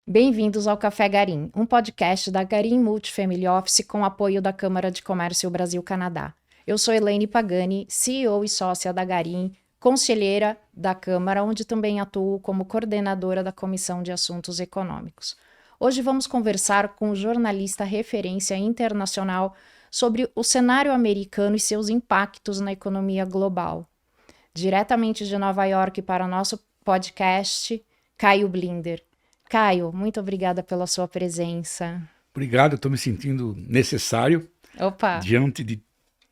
Bem-vindos ao Café Garim, um podcast da Garim Multifamily Office com apoio da Câmara de Comércio Brasil-Canadá. Eu sou Elaine Pagani, CEO e sócia da Garim, conselheira da Câmara, onde também atuo como coordenadora da Comissão de Assuntos Econômicos. Hoje vamos conversar com o jornalista referência internacional sobre o cenário americano e seus impactos na economia global. Diretamente de Nova York para o nosso podcast, Caio Blinder. Caio, muito obrigada pela sua presença. Obrigado, estou me sentindo necessário diante de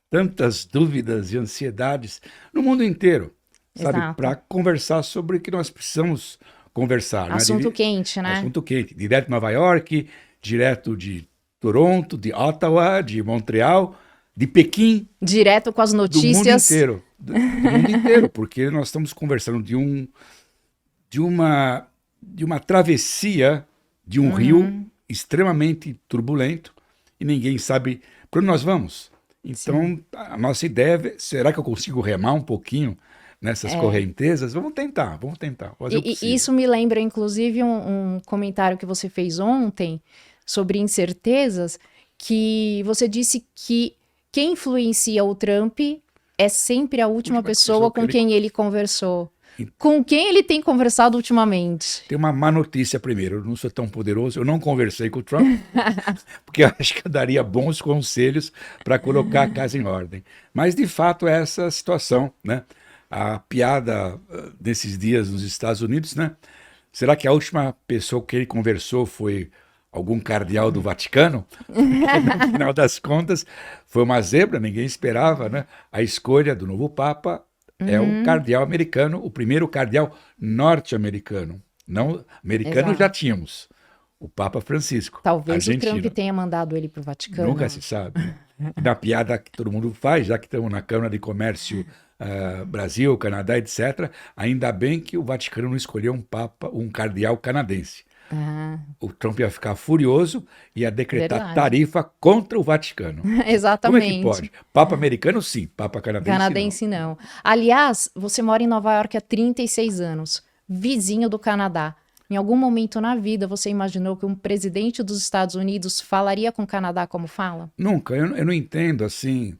tantas dúvidas e ansiedades no mundo inteiro, sabe? Para conversar sobre o que nós precisamos conversar. Assunto quente, né? Assunto quente. Direto de Nova York, direto de Toronto, de Ottawa, de Montreal, de Pequim. Direto com as notícias. Do mundo inteiro. Do mundo inteiro, porque nós estamos conversando de uma travessia de um rio extremamente turbulento e ninguém sabe para onde nós vamos. Então, a nossa ideia é, será que eu consigo remar um pouquinho nessas correntezas? Vamos tentar. E isso me lembra, inclusive, um comentário que você fez ontem sobre incertezas, que você disse que quem influencia o Trump é sempre a última pessoa com quem ele conversou. Com quem ele tem conversado ultimamente? Tem uma má notícia primeiro, eu não sou tão poderoso, eu não conversei com o Trump, porque eu acho que eu daria bons conselhos para colocar a casa em ordem. Mas, de fato, é essa situação, né? A piada desses dias nos Estados Unidos, né? Será que a última pessoa que ele conversou foi algum cardeal do Vaticano? Porque, no final das contas, foi uma zebra, ninguém esperava, né? A escolha do novo Papa é o cardeal americano, o primeiro cardeal norte-americano. Não americano já tínhamos, o Papa Francisco. Talvez o Trump tenha mandado ele para o Vaticano. Nunca se sabe. Na piada que todo mundo faz, já que estamos na Câmara de Comércio Brasil, Canadá, etc., ainda bem que o Vaticano não escolheu um cardeal canadense. O Trump ia ficar furioso e ia decretar tarifa contra o Vaticano. Exatamente. Como é que pode? Papa americano, sim. Papa canadense, não. Aliás, você mora em Nova York há 36 anos, vizinho do Canadá. Em algum momento na vida, você imaginou que um presidente dos Estados Unidos falaria com o Canadá como fala? Nunca. Eu não entendo, assim...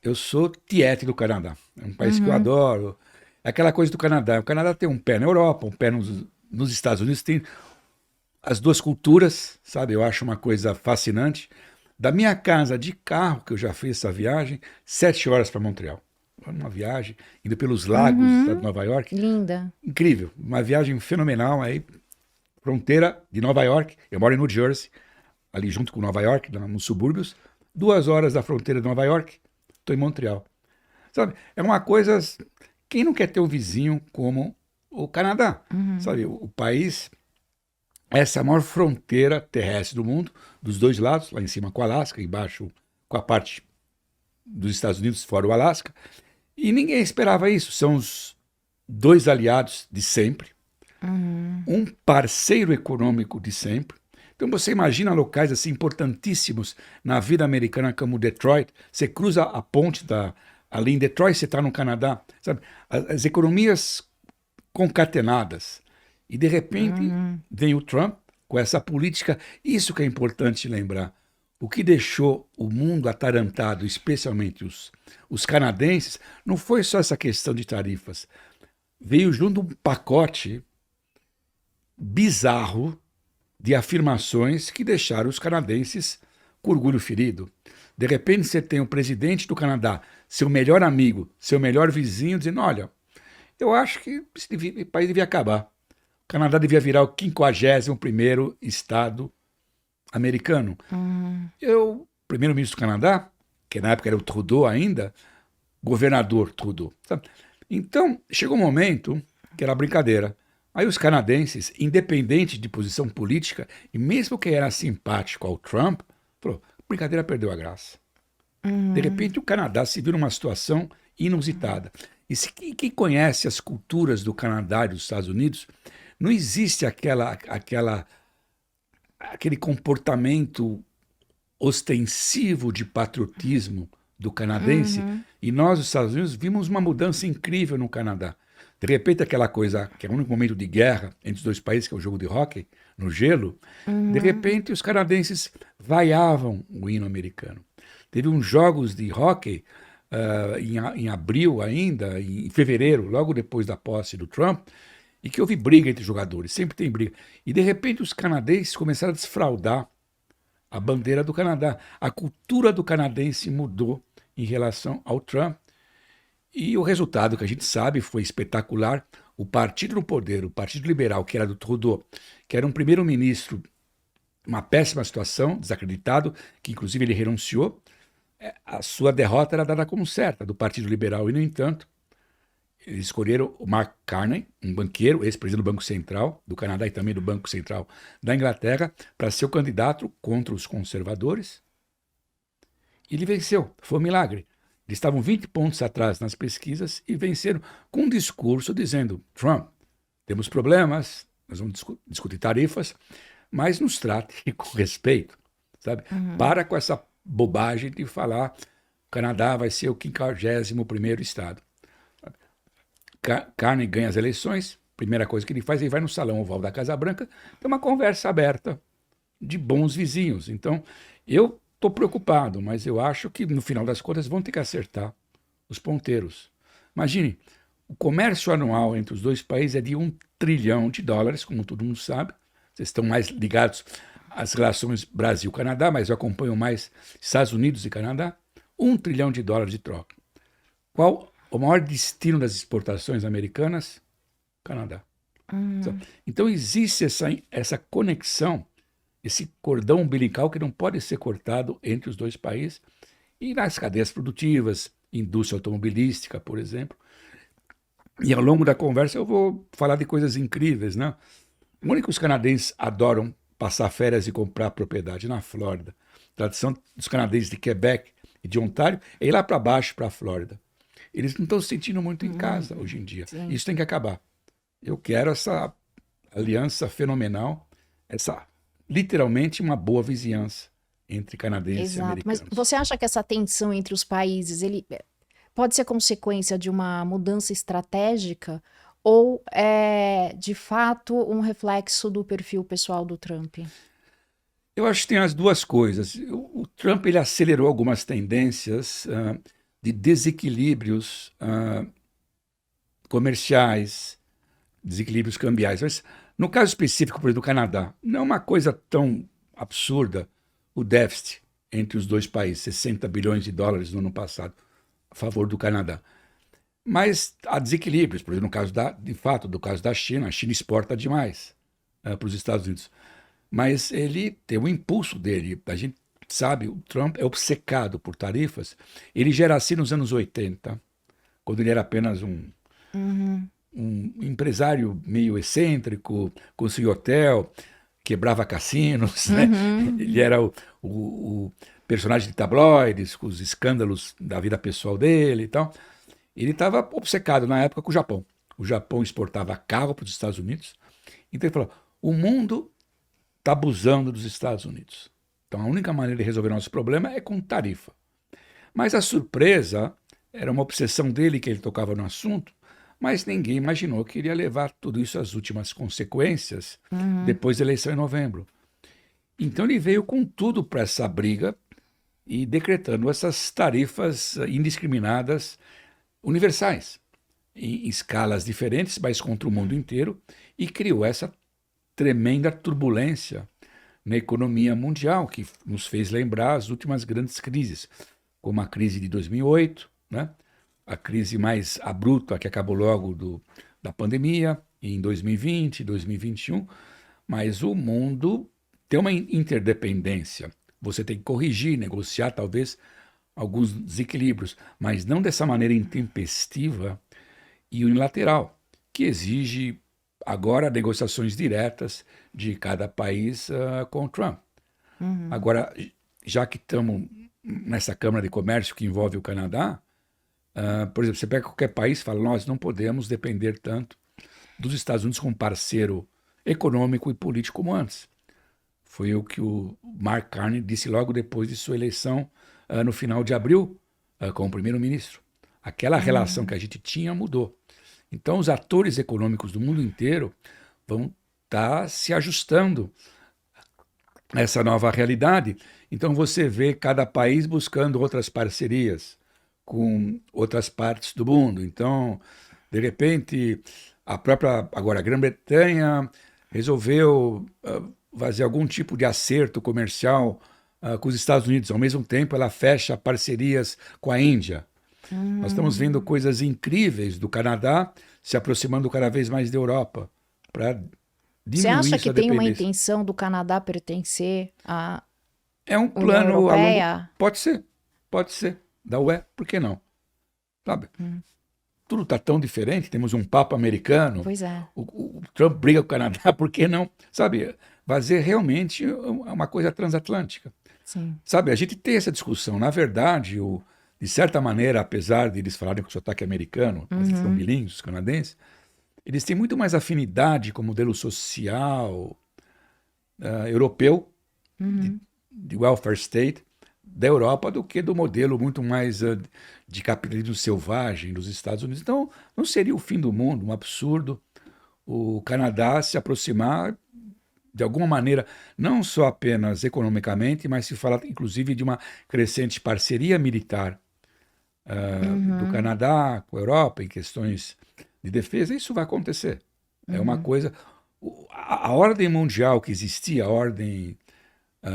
Eu sou tiete do Canadá. É um país que eu adoro. É aquela coisa do Canadá. O Canadá tem um pé na Europa, um pé nos Estados Unidos, tem... as duas culturas, sabe? Eu acho uma coisa fascinante. Da minha casa de carro, que eu já fiz essa viagem, 7 horas para Montreal. Uma viagem, indo pelos lagos de Nova York. Linda. Incrível. Uma viagem fenomenal. Aí, fronteira de Nova York. Eu moro em New Jersey, ali junto com Nova York, nos subúrbios. 2 horas da fronteira de Nova York, estou em Montreal. Sabe? É uma coisa... Quem não quer ter um vizinho como o Canadá? Sabe? O país... Essa é a maior fronteira terrestre do mundo, dos dois lados, lá em cima com o Alasca, embaixo com a parte dos Estados Unidos, fora o Alasca. E ninguém esperava isso. São os dois aliados de sempre, um parceiro econômico de sempre. Então você imagina locais assim importantíssimos na vida americana como Detroit. Você cruza a ponte ali em Detroit, você está no Canadá. Sabe? As economias concatenadas. E, de repente, vem o Trump com essa política. Isso que é importante lembrar. O que deixou o mundo atarantado, especialmente os canadenses, não foi só essa questão de tarifas. Veio junto um pacote bizarro de afirmações que deixaram os canadenses com orgulho ferido. De repente, você tem o presidente do Canadá, seu melhor amigo, seu melhor vizinho, dizendo, olha, eu acho que esse país devia acabar. O Canadá devia virar o 51º estado americano. O primeiro-ministro do Canadá, que na época era o Trudeau ainda, governador Trudeau. Sabe? Então, chegou um momento que era brincadeira. Aí os canadenses, independente de posição política, e mesmo quem era simpático ao Trump, falou, brincadeira perdeu a graça. De repente, o Canadá se viu numa situação inusitada. E quem conhece as culturas do Canadá e dos Estados Unidos, não existe aquele comportamento ostensivo de patriotismo do canadense. E nós, os Estados Unidos, vimos uma mudança incrível no Canadá. De repente, aquela coisa, que é o único momento de guerra entre os dois países, que é o jogo de hóquei, no gelo, de repente os canadenses vaiavam o hino americano. Teve uns jogos de hóquei em abril ainda, em fevereiro, logo depois da posse do Trump, e que houve briga entre jogadores, sempre tem briga. E de repente os canadenses começaram a desfraudar a bandeira do Canadá. A cultura do canadense mudou em relação ao Trump. E o resultado que a gente sabe foi espetacular. O partido no poder, o Partido Liberal, que era do Trudeau, que era um primeiro-ministro, uma péssima situação, desacreditado, que inclusive ele renunciou, a sua derrota era dada como certa do Partido Liberal. E, no entanto, eles escolheram o Mark Carney, um banqueiro, ex-presidente do Banco Central do Canadá e também do Banco Central da Inglaterra, para ser o candidato contra os conservadores. E ele venceu, foi um milagre. Eles estavam 20 pontos atrás nas pesquisas e venceram com um discurso dizendo: Trump, temos problemas, nós vamos discutir tarifas, mas nos trate com respeito, sabe? Para com essa bobagem de falar que o Canadá vai ser o 51º estado. Carney ganha as eleições, primeira coisa que ele faz, ele vai no salão oval da Casa Branca, tem uma conversa aberta de bons vizinhos. Então, eu estou preocupado, mas eu acho que no final das contas vão ter que acertar os ponteiros. Imagine, o comércio anual entre os dois países é de $1 trilhão, como todo mundo sabe. Vocês estão mais ligados às relações Brasil-Canadá, mas eu acompanho mais Estados Unidos e Canadá. $1 trilhão de troca. Qual o maior destino das exportações americanas? Canadá. Então existe essa conexão, esse cordão umbilical que não pode ser cortado entre os dois países. E nas cadeias produtivas, indústria automobilística, por exemplo. E ao longo da conversa eu vou falar de coisas incríveis, né? O único que os canadenses adoram passar férias e comprar propriedade na Flórida. A tradição dos canadenses de Quebec e de Ontário é ir lá para baixo, para a Flórida. Eles não estão se sentindo muito em casa hoje em dia. Sim. Isso tem que acabar. Eu quero essa aliança fenomenal, literalmente uma boa vizinhança entre canadenses e americanos. Mas você acha que essa tensão entre os países pode ser consequência de uma mudança estratégica ou é, de fato, um reflexo do perfil pessoal do Trump? Eu acho que tem as duas coisas. O Trump ele acelerou algumas tendências de desequilíbrios comerciais, desequilíbrios cambiais. Mas, no caso específico, por exemplo, do Canadá, não é uma coisa tão absurda o déficit entre os dois países, $60 bilhões no ano passado, a favor do Canadá. Mas há desequilíbrios, por exemplo, no caso do caso da China, a China exporta demais para os Estados Unidos. Mas ele tem o impulso dele, a gente sabe, o Trump é obcecado por tarifas. Ele já era assim nos anos 80, quando ele era apenas um empresário meio excêntrico, construía hotel, quebrava cassinos, né? Ele era o personagem de tabloides, com os escândalos da vida pessoal dele e tal. Ele estava obcecado na época com o Japão. O Japão exportava carro para os Estados Unidos. Então ele falou, o mundo está abusando dos Estados Unidos. Então a única maneira de resolver nosso problema é com tarifa. Mas a surpresa era uma obsessão dele, que ele tocava no assunto, mas ninguém imaginou que iria levar tudo isso às últimas consequências depois da eleição em novembro. Então ele veio com tudo para essa briga e decretando essas tarifas indiscriminadas universais, em escalas diferentes, mas contra o mundo inteiro, e criou essa tremenda turbulência na economia mundial, que nos fez lembrar as últimas grandes crises, como a crise de 2008, né? A crise mais abrupta que acabou logo da pandemia, em 2020, 2021, mas o mundo tem uma interdependência. Você tem que corrigir, negociar, talvez, alguns desequilíbrios, mas não dessa maneira intempestiva e unilateral, que exige agora negociações diretas de cada país com o Trump. Agora, já que estamos nessa Câmara de Comércio que envolve o Canadá, por exemplo, você pega qualquer país e fala, nós não podemos depender tanto dos Estados Unidos como parceiro econômico e político como antes. Foi o que o Mark Carney disse logo depois de sua eleição no final de abril, como primeiro-ministro. Aquela relação que a gente tinha mudou. Então, os atores econômicos do mundo inteiro vão estar se ajustando a essa nova realidade. Então, você vê cada país buscando outras parcerias com outras partes do mundo. Então, de repente, agora a Grã-Bretanha resolveu fazer algum tipo de acerto comercial com os Estados Unidos. Ao mesmo tempo, ela fecha parcerias com a Índia. Nós estamos vendo coisas incríveis do Canadá se aproximando cada vez mais da Europa para Você diminuir acha que sua tem uma dependência. intenção do Canadá pertencer à É um União plano a longo... Europeia? Pode ser. Da UE, por que não? Sabe? Tudo está tão diferente, temos um Papa americano, Pois é. o Trump briga com o Canadá, por que não? Sabe, fazer realmente uma coisa transatlântica. Sim. Sabe, a gente tem essa discussão. Na verdade, de certa maneira, apesar de eles falarem com sotaque americano, mas eles são bilíngues, os canadenses, eles têm muito mais afinidade com o modelo social europeu, de welfare state, da Europa, do que do modelo muito mais de capitalismo selvagem dos Estados Unidos. Então, não seria o fim do mundo, um absurdo o Canadá se aproximar de alguma maneira, não só apenas economicamente, mas se fala inclusive de uma crescente parceria militar do Canadá com a Europa em questões de defesa. Isso vai acontecer. É uma coisa... A ordem mundial que existia, a ordem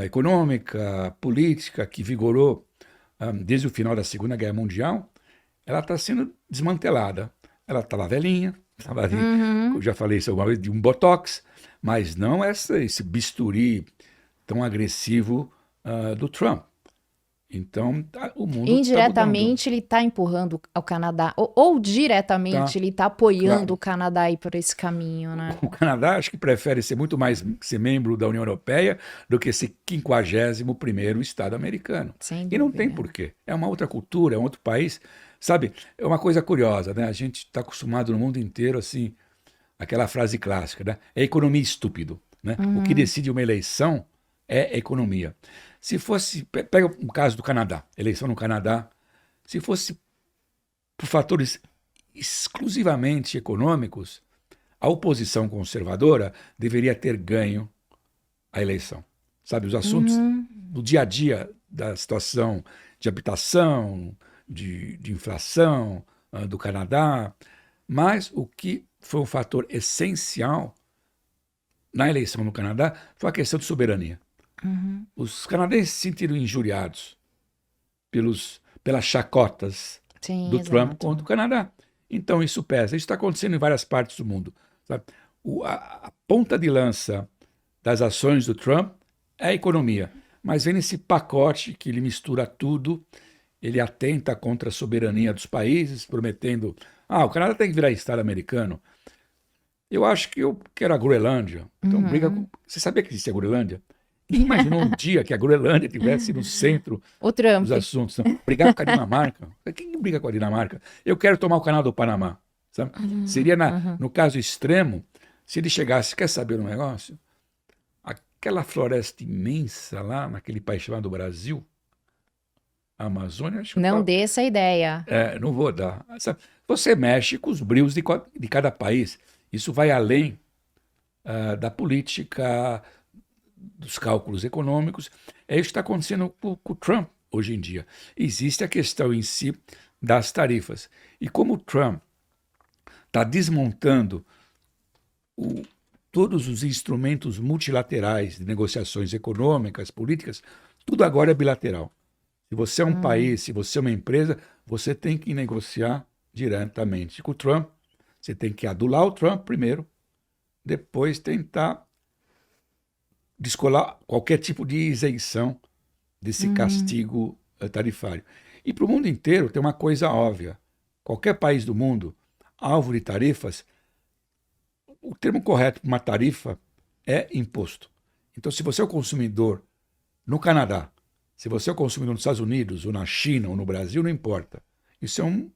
econômica, política, que vigorou desde o final da Segunda Guerra Mundial, ela está sendo desmantelada. Ela estava velhinha, estava ali, eu já falei isso alguma vez, de um botox, mas não esse bisturi tão agressivo do Trump. Então, o mundo está mudando. Indiretamente, ele está empurrando o Canadá, ou diretamente, ele está apoiando claro. o Canadá a ir por esse caminho, né? O Canadá acho que prefere ser muito mais ser membro da União Europeia do que ser 51º Estado americano. Sem E não tem dúvida. porquê. É uma outra cultura, é um outro país. Sabe, é uma coisa curiosa, né? A gente está acostumado no mundo inteiro, assim, aquela frase clássica, né? É economia estúpido, né? O que decide uma eleição é economia. Se fosse, pega um caso do Canadá, eleição no Canadá, se fosse por fatores exclusivamente econômicos, a oposição conservadora deveria ter ganho a eleição. Sabe, os assuntos do dia a dia da situação de habitação, de inflação do Canadá, mas o que foi um fator essencial na eleição no Canadá foi a questão de soberania. Os canadenses se sentiram injuriados pelas chacotas Sim, do Trump exato. contra o Canadá. Então isso pesa. Isso está acontecendo em várias partes do mundo. Sabe? A ponta de lança das ações do Trump é a economia. Mas vem nesse pacote que ele mistura tudo, ele atenta contra a soberania dos países, prometendo o Canadá tem que virar Estado americano. Eu acho que eu quero a Groenlândia. Então briga com... Você sabia que existia a Groenlândia? Quem imaginou um dia que a Groenlândia estivesse no centro O Trump. dos assuntos? Não? Brigar com a Dinamarca? Quem briga com a Dinamarca? Eu quero tomar o canal do Panamá. Sabe? Seria, no caso extremo, se ele chegasse, quer saber um negócio? Aquela floresta imensa lá, naquele país chamado Brasil, a Amazônia... Acho que Não dê essa ideia. não vou dar. Sabe? Você mexe com os brios de cada país. Isso vai além da política, dos cálculos econômicos. É isso que está acontecendo com o Trump hoje em dia. Existe a questão em si das tarifas. E como o Trump está desmontando todos os instrumentos multilaterais de negociações econômicas, políticas, tudo agora é bilateral. Se você é um país, se você é uma empresa, você tem que negociar diretamente com o Trump. Você tem que adular o Trump primeiro, depois tentar descolar qualquer tipo de isenção desse castigo tarifário. E para o mundo inteiro tem uma coisa óbvia. Qualquer país do mundo, alvo de tarifas, o termo correto para uma tarifa é imposto. Então, se você é o consumidor no Canadá, se você é o consumidor nos Estados Unidos, ou na China, ou no Brasil, não importa. Isso é um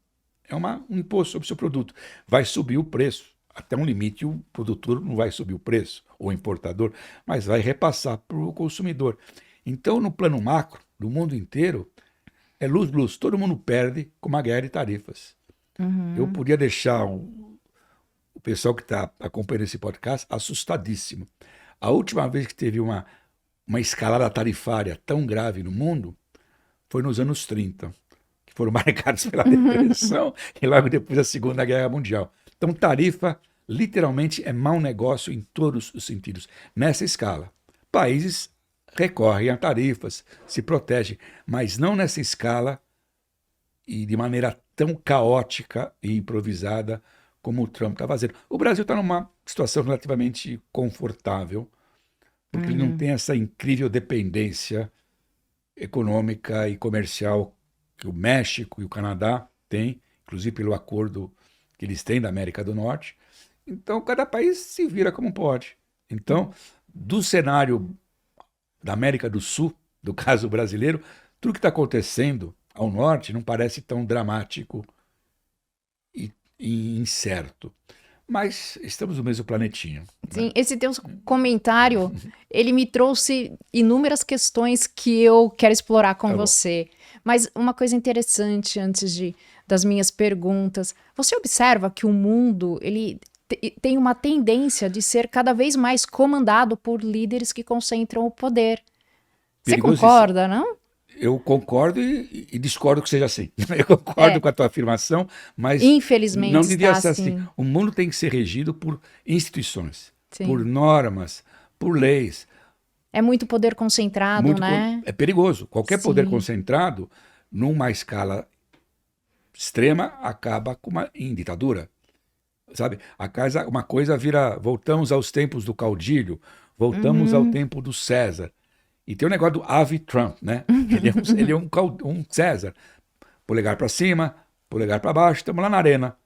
imposto sobre o seu produto. Vai subir o preço. Até um limite, o produtor não vai subir o preço, ou o importador, mas vai repassar para o consumidor. Então, no plano macro, do mundo inteiro, lose-lose. Todo mundo perde com uma guerra de tarifas. Eu podia deixar o pessoal que está acompanhando esse podcast assustadíssimo. A última vez que teve uma escalada tarifária tão grave no mundo foi nos anos 30, que foram marcados pela Depressão e logo depois da Segunda Guerra Mundial. Então, tarifa literalmente é mau negócio em todos os sentidos, nessa escala. Países recorrem a tarifas, se protegem, mas não nessa escala e de maneira tão caótica e improvisada como o Trump está fazendo. O Brasil está numa situação relativamente confortável, porque ele não tem essa incrível dependência econômica e comercial que o México e o Canadá têm, inclusive pelo acordo que eles têm da América do Norte. Então, cada país se vira como pode. Então, do cenário da América do Sul, do caso brasileiro, tudo que está acontecendo ao norte não parece tão dramático e incerto. Mas estamos no mesmo planetinho. Sim, Né? esse teu comentário, ele me trouxe inúmeras questões que eu quero explorar com você. Mas uma coisa interessante antes das minhas perguntas, você observa que o mundo, ele tem uma tendência de ser cada vez mais comandado por líderes que concentram o poder. Você concorda, não? Eu concordo e discordo que seja assim. Eu concordo com a tua afirmação, mas infelizmente não devia ser assim. O mundo tem que ser regido por instituições, Sim. por normas, por leis. É muito poder concentrado, né? É perigoso. Qualquer poder concentrado, numa escala extrema, acaba em ditadura. Sabe? Uma coisa vira... Voltamos aos tempos do caudilho, voltamos ao tempo do César. E tem o negócio do Ave Trump, né? Ele é um César. Polegar para cima, polegar para baixo, estamos lá na arena,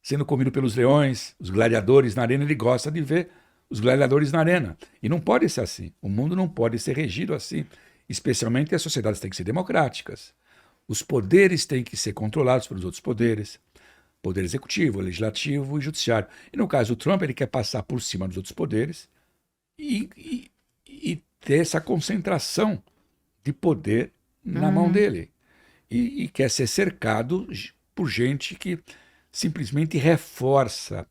sendo comido pelos leões, os gladiadores na arena. Ele gosta de ver os gladiadores na arena. E não pode ser assim. O mundo não pode ser regido assim. Especialmente as sociedades têm que ser democráticas. Os poderes têm que ser controlados pelos outros poderes. Poder executivo, legislativo e judiciário. E no caso do Trump, ele quer passar por cima dos outros poderes e ter essa concentração de poder na mão dele. E quer ser cercado por gente que simplesmente reforça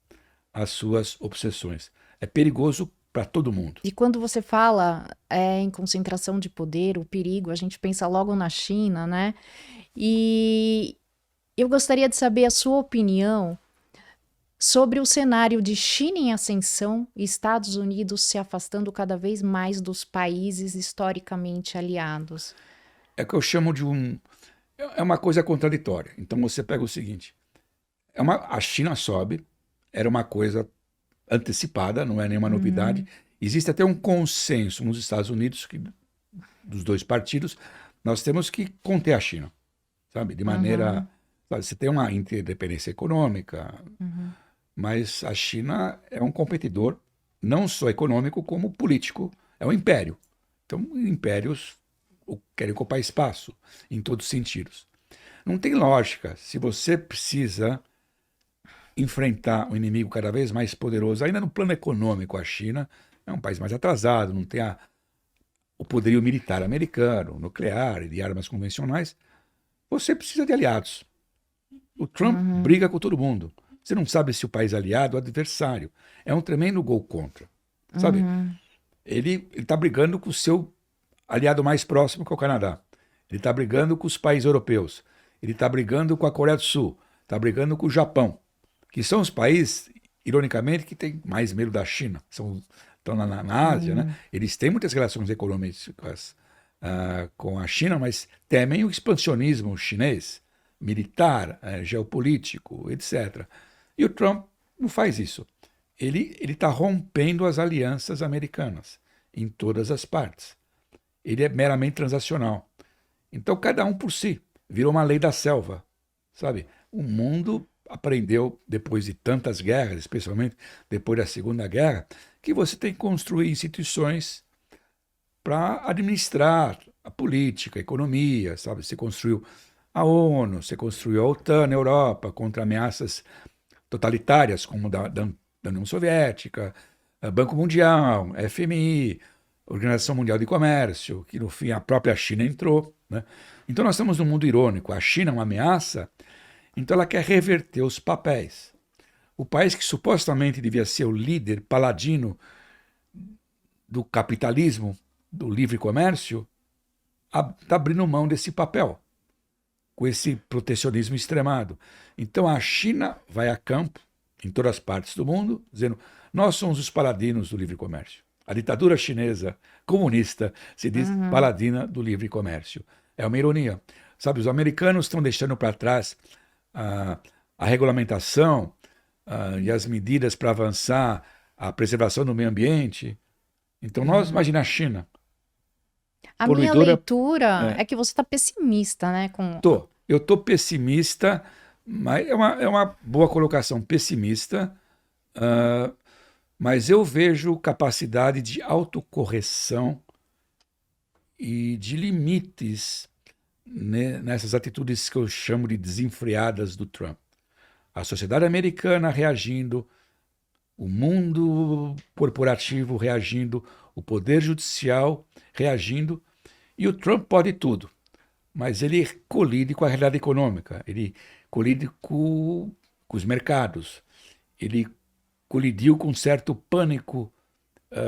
as suas obsessões. É perigoso para todo mundo. E quando você fala em concentração de poder, o perigo, a gente pensa logo na China, né? E eu gostaria de saber a sua opinião sobre o cenário de China em ascensão e Estados Unidos se afastando cada vez mais dos países historicamente aliados. É o que eu chamo de é uma coisa contraditória. Então você pega o seguinte, a China sobe, era uma coisa antecipada, não é nenhuma novidade. Existe até um consenso nos Estados Unidos, dos dois partidos, nós temos que conter a China, sabe? De maneira... Sabe, você tem uma interdependência econômica... Mas a China é um competidor, não só econômico, como político. É um império. Então, impérios querem ocupar espaço, em todos os sentidos. Não tem lógica. Se você precisa enfrentar um inimigo cada vez mais poderoso, ainda no plano econômico, a China é um país mais atrasado, não tem o poderio militar americano, nuclear e de armas convencionais, você precisa de aliados. O Trump briga com todo mundo. Você não sabe se o país aliado ou adversário. É um tremendo gol contra. Sabe? Ele está brigando com o seu aliado mais próximo, que é o Canadá. Ele está brigando com os países europeus. Ele está brigando com a Coreia do Sul. Está brigando com o Japão. Que são os países, ironicamente, que têm mais medo da China. Estão na Ásia, né? Eles têm muitas relações econômicas com a China, mas temem o expansionismo chinês, militar, geopolítico, etc. E o Trump não faz isso. Ele está rompendo as alianças americanas em todas as partes. Ele é meramente transacional. Então, cada um por si. Virou uma lei da selva, sabe? O mundo aprendeu, depois de tantas guerras, especialmente depois da Segunda Guerra, que você tem que construir instituições para administrar a política, a economia, sabe? Você construiu a ONU, você construiu a OTAN na Europa contra ameaças totalitárias, como da União Soviética, Banco Mundial, FMI, Organização Mundial de Comércio, que no fim a própria China entrou, né? Então nós estamos num mundo irônico. A China é uma ameaça, então ela quer reverter os papéis. o país que supostamente devia ser o líder paladino do capitalismo, do livre comércio, está abrindo mão desse papel, com esse protecionismo extremado. Então a China vai a campo, em todas as partes do mundo, dizendo: nós somos os paladinos do livre comércio. A ditadura chinesa comunista se diz paladina do livre comércio. É uma ironia. Sabe, os americanos estão deixando para trás a regulamentação e as medidas para avançar a preservação do meio ambiente. Então nós, imagina a China. A minha Poluidora. leitura é que você está pessimista, né? Eu estou pessimista, mas é uma boa colocação, pessimista, mas eu vejo capacidade de autocorreção e de limites, né, nessas atitudes que eu chamo de desenfreadas do Trump. A sociedade americana reagindo, o mundo corporativo reagindo, o poder judicial reagindo, e o Trump pode tudo, mas ele colide com a realidade econômica, ele colide com os mercados, ele colidiu com um certo pânico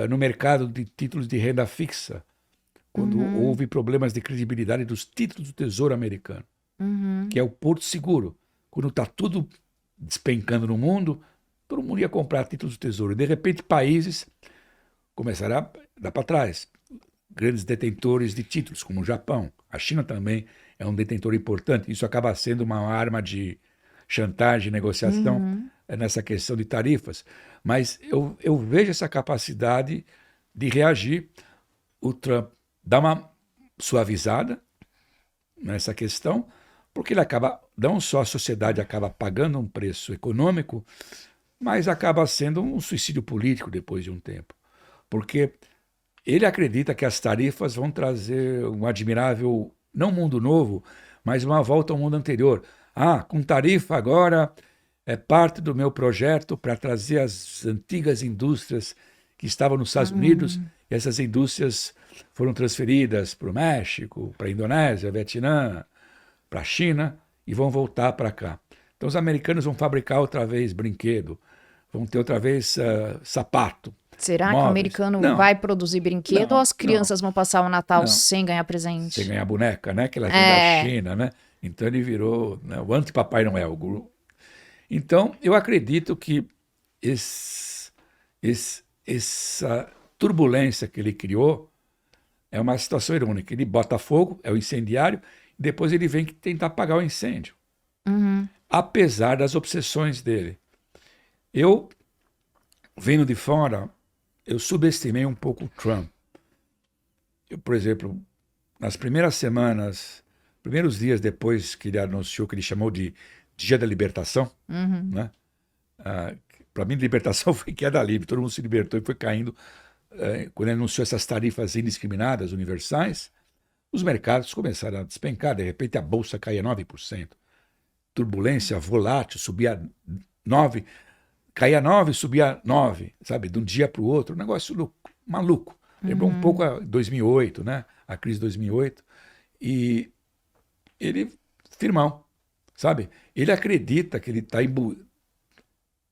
no mercado de títulos de renda fixa, quando houve problemas de credibilidade dos títulos do Tesouro americano, que é o porto seguro. Quando está tudo despencando no mundo, todo mundo ia comprar títulos do Tesouro. E, de repente, países começaram a dar para trás. Grandes detentores de títulos, como o Japão. A China também é um detentor importante. Isso acaba sendo uma arma de chantagem, negociação nessa questão de tarifas. Mas eu vejo essa capacidade de reagir. O Trump dá uma suavizada nessa questão, porque ele acaba, não só a sociedade acaba pagando um preço econômico, mas acaba sendo um suicídio político depois de um tempo. Porque ele acredita que as tarifas vão trazer um admirável, não mundo novo, mas uma volta ao mundo anterior. Com tarifa agora é parte do meu projeto para trazer as antigas indústrias que estavam nos Estados Unidos, e essas indústrias foram transferidas para o México, para a Indonésia, Vietnã, para a China, e vão voltar para cá. Então os americanos vão fabricar outra vez brinquedo, vão ter outra vez sapato. Será móveis. que o americano Não, vai produzir brinquedo não, ou as crianças vão passar o Natal não. sem ganhar presente? Sem ganhar boneca, né? Que ela vem da China, né? Então ele virou, né, o anti-Papai Noel. Então eu acredito que essa turbulência que ele criou é uma situação irônica. Ele bota fogo, é o incendiário, e depois ele vem tentar apagar o incêndio. Apesar das obsessões dele. Eu, vendo de fora, eu subestimei um pouco o Trump. Por exemplo, nas primeiras semanas, primeiros dias depois que ele anunciou, que ele chamou de Dia da Libertação, né? Para mim, libertação foi queda livre, todo mundo se libertou e foi caindo. Quando ele anunciou essas tarifas indiscriminadas, universais, os mercados começaram a despencar, de repente a bolsa caía 9%. Turbulência, volátil, subia 9%, caía 9%, subia 9%, sabe, de um dia para o outro, um negócio maluco. Lembrou um pouco a 2008, né? A crise de 2008. E ele, firmão, sabe? Ele acredita que ele está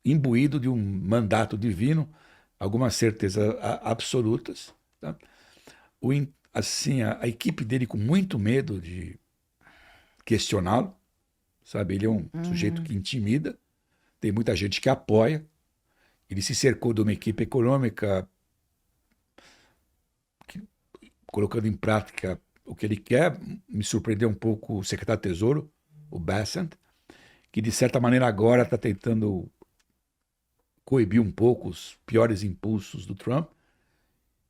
imbuído de um mandato divino, algumas certezas absolutas. Tá? Assim, a equipe dele com muito medo de questioná-lo, sabe? Ele é um sujeito que intimida, tem muita gente que apoia. Ele se cercou de uma equipe econômica colocando em prática o que ele quer. Me surpreendeu um pouco o secretário de Tesouro, o Bessent, que de certa maneira agora está tentando coibir um pouco os piores impulsos do Trump.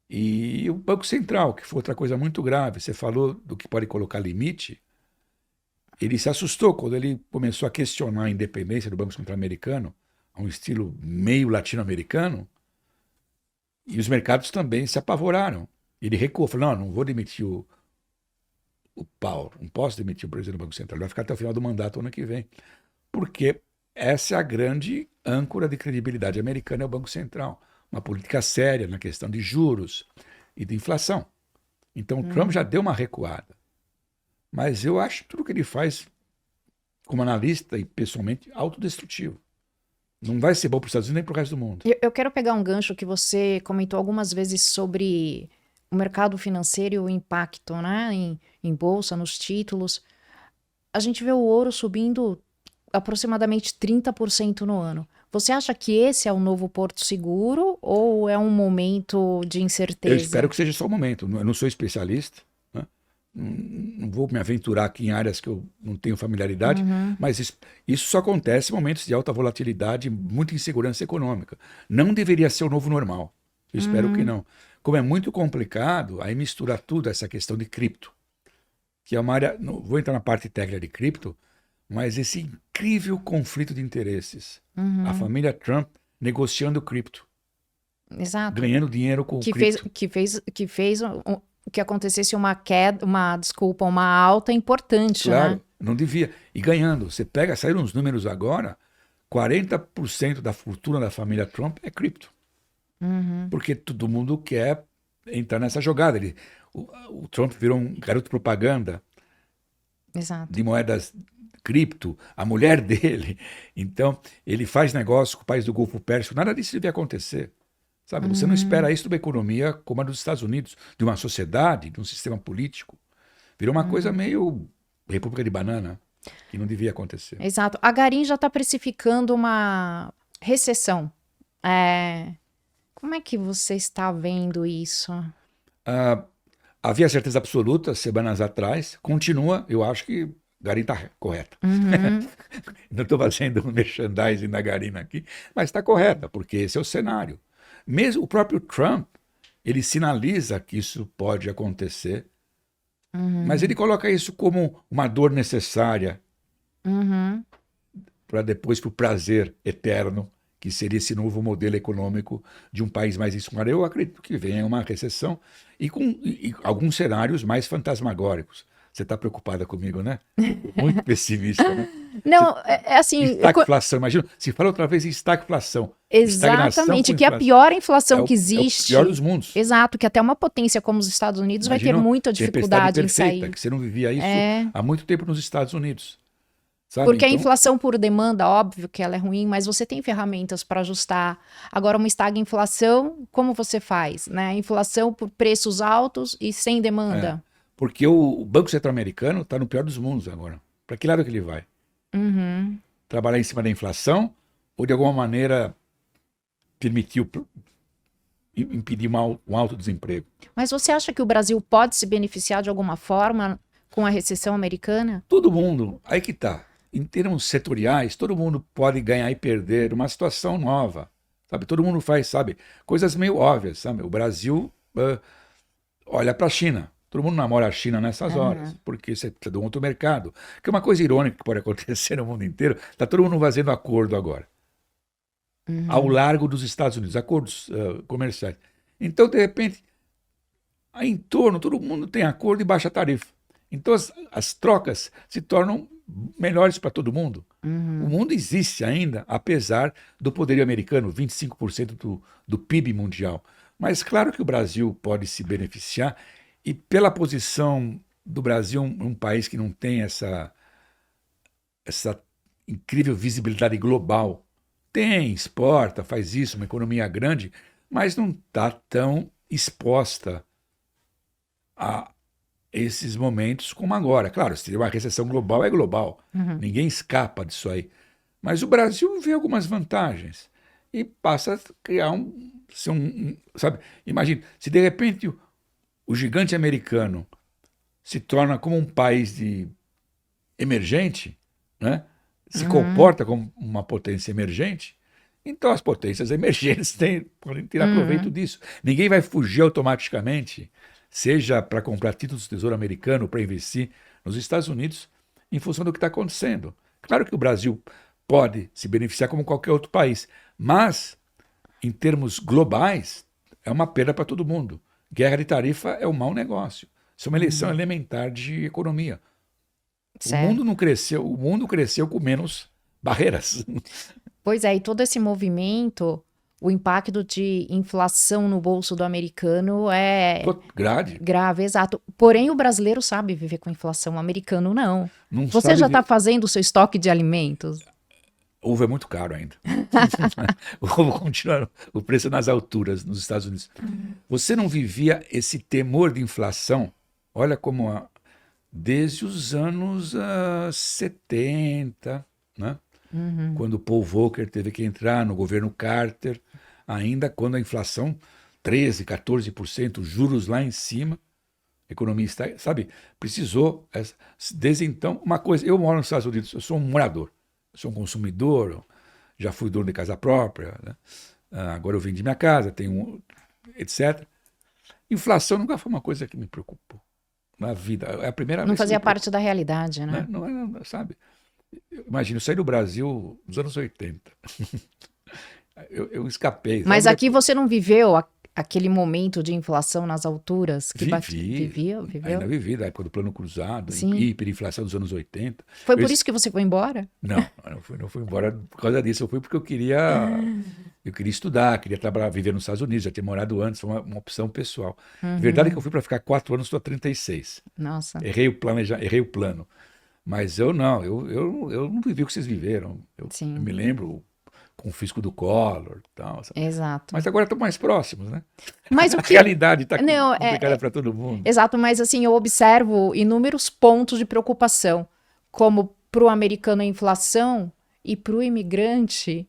E o Banco Central, que foi outra coisa muito grave. Você falou do que pode colocar limite. Ele se assustou quando ele começou a questionar a independência do Banco Central americano, a um estilo meio latino-americano, e os mercados também se apavoraram. Ele recuou, falou: não vou demitir o Powell, não posso demitir o presidente do Banco Central, ele vai ficar até o final do mandato ano que vem. Porque essa é a grande âncora de credibilidade americana, é o Banco Central. Uma política séria na questão de juros e de inflação. Então o Trump já deu uma recuada. Mas eu acho tudo que ele faz, como analista e pessoalmente, autodestrutivo. Não vai ser bom para os Estados Unidos nem para o resto do mundo. Eu quero pegar um gancho que você comentou algumas vezes sobre o mercado financeiro e o impacto, né, em bolsa, nos títulos. A gente vê o ouro subindo aproximadamente 30% no ano. Você acha que esse é o novo Porto Seguro ou é um momento de Eu incerteza? espero que seja só o momento. Eu não sou especialista, né? Não vou me aventurar aqui em áreas que eu não tenho familiaridade, mas isso só acontece em momentos de alta volatilidade, muita insegurança econômica. Não deveria ser o novo normal. Eu espero que não. Como é muito complicado, aí mistura tudo essa questão de cripto, que é uma área. Não vou entrar na parte técnica de cripto, mas esse incrível conflito de interesses. A família Trump negociando cripto, Exato. ganhando dinheiro com o Que fez, cripto. que fez que acontecesse uma queda, uma alta importante, Claro, né? não devia. E ganhando. Você pega, saíram uns números agora, 40% da fortuna da família Trump é cripto. Porque todo mundo quer entrar nessa jogada. O Trump virou um garoto propaganda Exato. de moedas cripto, a mulher dele. Então, ele faz negócio com o país do Golfo Pérsico. Nada disso devia acontecer. Sabe? Você não espera isso de uma economia como a dos Estados Unidos, de uma sociedade, de um sistema político. Virou uma coisa meio República de Banana, que não devia acontecer. Exato. A Garim já está precificando uma recessão. Como é que você está vendo isso? Havia certeza absoluta semanas atrás, continua, eu acho que Garim está correta. Não estou fazendo um merchandising da Garim aqui, mas está correta, porque esse é o cenário. Mesmo o próprio Trump, ele sinaliza que isso pode acontecer, mas ele coloca isso como uma dor necessária para depois para o prazer eterno, que seria esse novo modelo econômico de um país mais insular. Eu acredito que venha uma recessão e com alguns cenários mais fantasmagóricos. Você está preocupada comigo, né? Muito pessimista, né? Não, é assim. Estagflação, imagina. Se fala outra vez em estagflação. Exatamente, que é a pior inflação que É existe. o pior dos mundos. Exato, que até uma potência como os Estados Unidos vai ter Imagina muita tempestade dificuldade em perfeita, sair. que você não vivia isso há muito tempo nos Estados Unidos. Sabe? Porque a Então, inflação por demanda, óbvio que ela é ruim, mas você tem ferramentas para ajustar. Agora, uma estagflação, como você faz? Né? Inflação por preços altos e sem demanda. porque o Banco Central Americano está no pior dos mundos agora. Para que lado que ele vai? Trabalhar em cima da inflação ou, de alguma maneira, impedir um alto desemprego? Mas você acha que o Brasil pode se beneficiar de alguma forma com a recessão americana? Todo mundo, aí que está. Em termos setoriais, todo mundo pode ganhar e perder uma situação nova. Sabe? Todo mundo faz, sabe, coisas meio óbvias. Sabe? O Brasil olha para a China. Todo mundo namora a China nessas horas, porque você precisa de um outro mercado. Que é uma coisa irônica que pode acontecer no mundo inteiro. Está todo mundo fazendo acordo agora. Ao largo dos Estados Unidos, acordos comerciais. Então, de repente, aí em torno, todo mundo tem acordo e baixa tarifa. Então, as trocas se tornam melhores para todo mundo. O mundo existe ainda, apesar do poderio americano, 25% do PIB mundial. Mas claro que o Brasil pode se beneficiar, e pela posição do Brasil, um país que não tem essa incrível visibilidade global, tem, exporta, faz isso, uma economia grande, mas não está tão exposta a esses momentos como agora. Claro, se tiver uma recessão global, é global. Ninguém escapa disso aí. Mas o Brasil vê algumas vantagens e passa a criar sabe? Imagina, se de repente o gigante americano se torna como um país emergente, né? Se comporta como uma potência emergente, então as potências emergentes podem tirar proveito disso. Ninguém vai fugir automaticamente, seja para comprar títulos do Tesouro Americano, para investir nos Estados Unidos, em função do que está acontecendo. Claro que o Brasil pode se beneficiar como qualquer outro país, mas, em termos globais, é uma perda para todo mundo. Guerra de tarifa é um mau negócio. Isso é uma lição elementar de economia. Certo. O mundo não cresceu, o mundo cresceu com menos barreiras. Pois é, e todo esse movimento, o impacto de inflação no bolso do americano é grave, exato. Porém, o brasileiro sabe viver com inflação, o americano não. Não Você sabe já está fazendo o seu estoque de alimentos? Ovo é muito caro ainda. O ovo continua o preço nas alturas nos Estados Unidos. Você não vivia esse temor de inflação? Olha como desde os anos 70, né? Quando o Paul Volcker teve que entrar no governo Carter, ainda quando a inflação 13, 14%, juros lá em cima, a economia está, sabe, precisou, desde então, uma coisa, eu moro nos Estados Unidos, eu sou um morador, eu sou um consumidor, já fui dono de casa própria, né? Agora eu vendi minha casa, tenho, etc. Inflação nunca foi uma coisa que me preocupou na vida, é a primeira Não vez que fazia me preocupou, parte da realidade, né? né? Não é, sabe, imagina, eu saí do Brasil nos anos 80, eu escapei, Mas sabe? aqui você não viveu aquele momento de inflação nas alturas que Vivi, viveu? ainda vivi, da época do Plano Cruzado, Sim. hiperinflação dos anos 80. Foi por isso que você foi embora? Não fui embora por causa disso, eu fui porque eu queria estudar, queria trabalhar, viver nos Estados Unidos, já ter morado antes, foi uma opção pessoal. Verdade é que eu fui para ficar 4 anos, estou há 36. Nossa. Errei o plano. Mas eu não, eu não vivi o que vocês viveram. Eu Sim. me lembro com o fisco do Collor e tal, sabe? Exato. Mas agora estamos mais próximos, né? Mas A o que... realidade está Não, complicada para todo mundo. Exato, mas assim, eu observo inúmeros pontos de preocupação, como para o americano a inflação e para o imigrante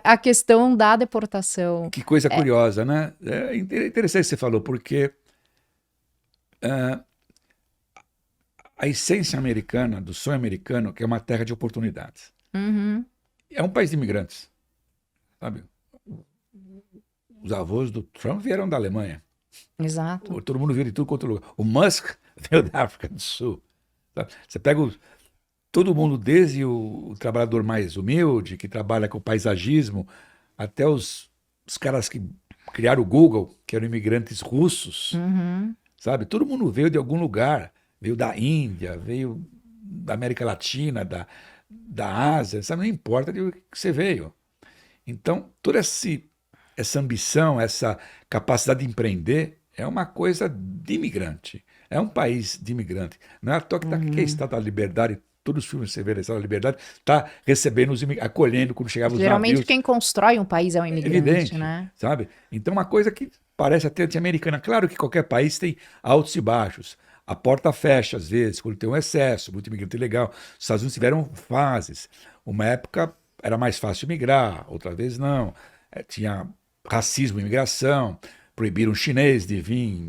a questão da deportação. Que coisa curiosa, né? É interessante que você falou, porque a essência americana, do sonho americano, que é uma terra de oportunidades. Uhum. É um país de imigrantes, sabe? Os avós do Trump vieram da Alemanha. Exato. Todo mundo veio de tudo quanto lugar. O Musk veio da África do Sul. Sabe? Você pega todo mundo, desde o trabalhador mais humilde, que trabalha com paisagismo, até os caras que criaram o Google, que eram imigrantes russos, sabe? Todo mundo veio de algum lugar. Veio da Índia, veio da América Latina, da Ásia, sabe? Não importa de onde você veio. Então, toda essa ambição, essa capacidade de empreender é uma coisa de imigrante. É um país de imigrante. Não é à toa que aqui a Estátua da Liberdade, todos os filmes que você vê da Estátua da Liberdade, está recebendo, acolhendo quando chegavam os Geralmente navios. quem constrói um país é um imigrante, Evidente, né? sabe? Então, uma coisa que parece até anti-americana. Claro que qualquer país tem altos e baixos. A porta fecha, às vezes, quando tem um excesso, muito imigrante ilegal. Os Estados Unidos tiveram fases. Uma época era mais fácil migrar, outra vez não. Tinha racismo e imigração, proibiram o chinês de vir em